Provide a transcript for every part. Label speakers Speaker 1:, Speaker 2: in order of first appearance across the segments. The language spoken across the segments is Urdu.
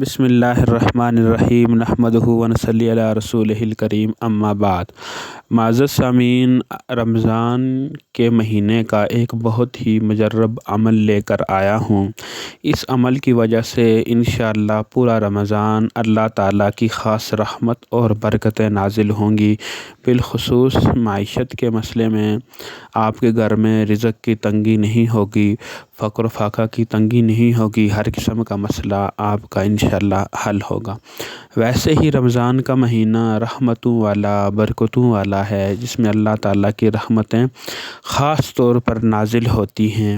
Speaker 1: بسم اللہ الرحمن الرحیم نحمدہ ونصلی علی رسولہ الکریم اما بعد۔ معزز سامعین، رمضان کے مہینے کا ایک بہت ہی مجرب عمل لے کر آیا ہوں۔ اس عمل کی وجہ سے انشاءاللہ پورا رمضان اللہ تعالیٰ کی خاص رحمت اور برکتیں نازل ہوں گی۔ بالخصوص معیشت کے مسئلے میں آپ کے گھر میں رزق کی تنگی نہیں ہوگی، فقر و فاقہ کی تنگی نہیں ہوگی، ہر قسم کا مسئلہ آپ کا انشاءاللہ حل ہوگا۔ ویسے ہی رمضان کا مہینہ رحمتوں والا، برکتوں والا ہے، جس میں اللہ تعالیٰ کی رحمتیں خاص طور پر نازل ہوتی ہیں۔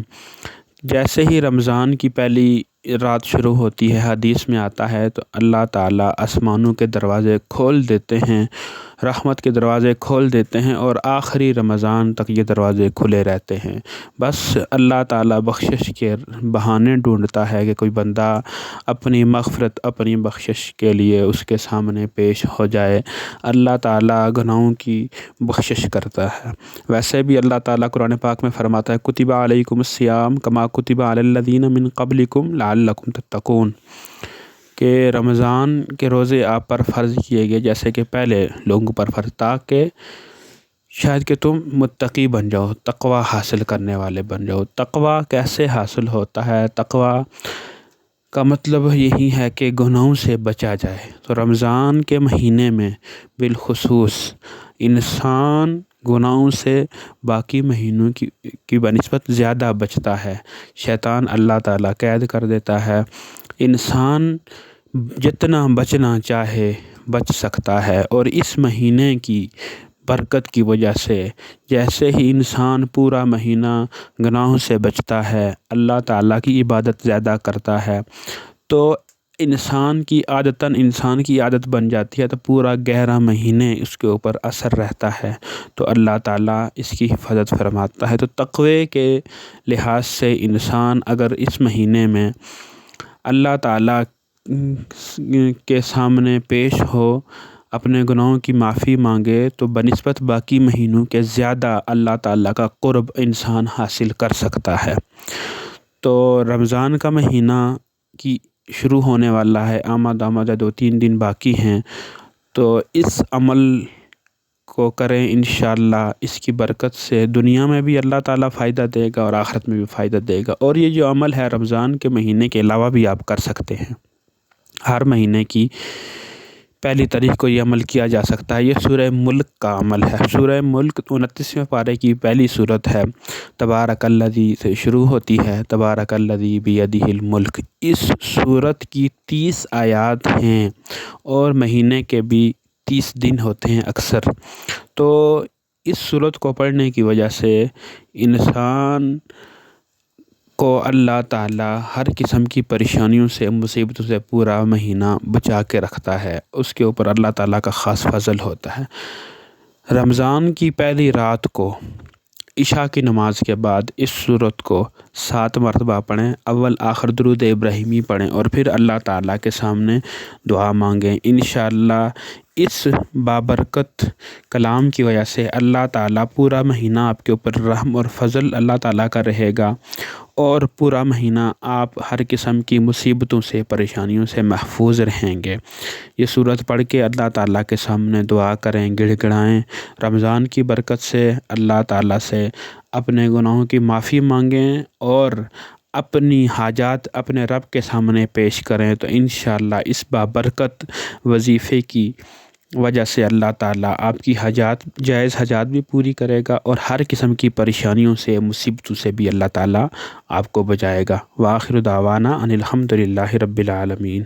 Speaker 1: جیسے ہی رمضان کی پہلی رات شروع ہوتی ہے، حدیث میں آتا ہے تو اللہ تعالیٰ آسمانوں کے دروازے کھول دیتے ہیں، رحمت کے دروازے کھول دیتے ہیں، اور آخری رمضان تک یہ دروازے کھلے رہتے ہیں۔ بس اللہ تعالیٰ بخشش کے بہانے ڈھونڈتا ہے کہ کوئی بندہ اپنی مغفرت، اپنی بخشش کے لیے اس کے سامنے پیش ہو جائے۔ اللہ تعالیٰ گناہوں کی بخشش کرتا ہے۔ ویسے بھی اللہ تعالیٰ قرآن پاک میں فرماتا ہے کتب علیکم الصیام کما کتب علی الذین من قبلکم لعلکم تتقون، کہ رمضان کے روزے آپ پر فرض کیے گئے جیسے کہ پہلے لوگوں پر فرض، تاکہ شاید کہ تم متقی بن جاؤ، تقوی حاصل کرنے والے بن جاؤ۔ تقوی کیسے حاصل ہوتا ہے؟ تقوی کا مطلب یہی ہے کہ گناہوں سے بچا جائے۔ تو رمضان کے مہینے میں بالخصوص انسان گناہوں سے باقی مہینوں کی بنسبت زیادہ بچتا ہے۔ شیطان اللہ تعالیٰ قید کر دیتا ہے۔ انسان جتنا بچنا چاہے بچ سکتا ہے، اور اس مہینے کی برکت کی وجہ سے جیسے ہی انسان پورا مہینہ گناہوں سے بچتا ہے، اللہ تعالیٰ کی عبادت زیادہ کرتا ہے، تو انسان کی عادت بن جاتی ہے، تو پورا 11 مہینے اس کے اوپر اثر رہتا ہے، تو اللہ تعالیٰ اس کی حفاظت فرماتا ہے۔ تو تقوی کے لحاظ سے انسان اگر اس مہینے میں اللہ تعالیٰ کے سامنے پیش ہو، اپنے گناہوں کی معافی مانگے، تو بنسبت باقی مہینوں کے زیادہ اللہ تعالیٰ کا قرب انسان حاصل کر سکتا ہے۔ تو رمضان کا مہینہ کی شروع ہونے والا ہے، آمد 2-3 دن باقی ہیں، تو اس عمل کو کریں انشاءاللہ۔ اس کی برکت سے دنیا میں بھی اللہ تعالیٰ فائدہ دے گا اور آخرت میں بھی فائدہ دے گا۔ اور یہ جو عمل ہے رمضان کے مہینے کے علاوہ بھی آپ کر سکتے ہیں۔ ہر مہینے کی پہلی تاریخ کو یہ عمل کیا جا سکتا ہے۔ یہ سورہ ملک کا عمل ہے۔ سورہ ملک 29ویں پارے کی پہلی سورت ہے، تبارک الذی سے شروع ہوتی ہے، تبارک الذی بیدہ الملک۔ اس سورت کی 30 آیات ہیں، اور مہینے کے بھی 30 دن ہوتے ہیں اکثر۔ تو اس سورت کو پڑھنے کی وجہ سے انسان کو اللہ تعالیٰ ہر قسم کی پریشانیوں سے، مصیبتوں سے پورا مہینہ بچا کے رکھتا ہے۔ اس کے اوپر اللہ تعالیٰ کا خاص فضل ہوتا ہے۔ رمضان کی پہلی رات کو عشاء کی نماز کے بعد اس سورت کو 7 مرتبہ پڑھیں، اول آخر درود ابراہیمی پڑھیں، اور پھر اللہ تعالیٰ کے سامنے دعا مانگیں۔ انشاءاللہ اس بابرکت کلام کی وجہ سے اللہ تعالیٰ پورا مہینہ آپ کے اوپر رحم اور فضل اللہ تعالیٰ کا رہے گا، اور پورا مہینہ آپ ہر قسم کی مصیبتوں سے، پریشانیوں سے محفوظ رہیں گے۔ یہ سورت پڑھ کے اللہ تعالیٰ کے سامنے دعا کریں، گڑ گڑائیں، رمضان کی برکت سے اللہ تعالیٰ سے اپنے گناہوں کی معافی مانگیں، اور اپنی حاجات اپنے رب کے سامنے پیش کریں، تو انشاءاللہ اس بابرکت وظیفے کی وجہ سے اللہ تعالیٰ آپ کی حاجات، جائز حاجات بھی پوری کرے گا، اور ہر قسم کی پریشانیوں سے، مصیبتوں سے بھی اللہ تعالیٰ آپ کو بچائے گا۔ وآخر دعوانا ان الحمد للہ رب العالمین۔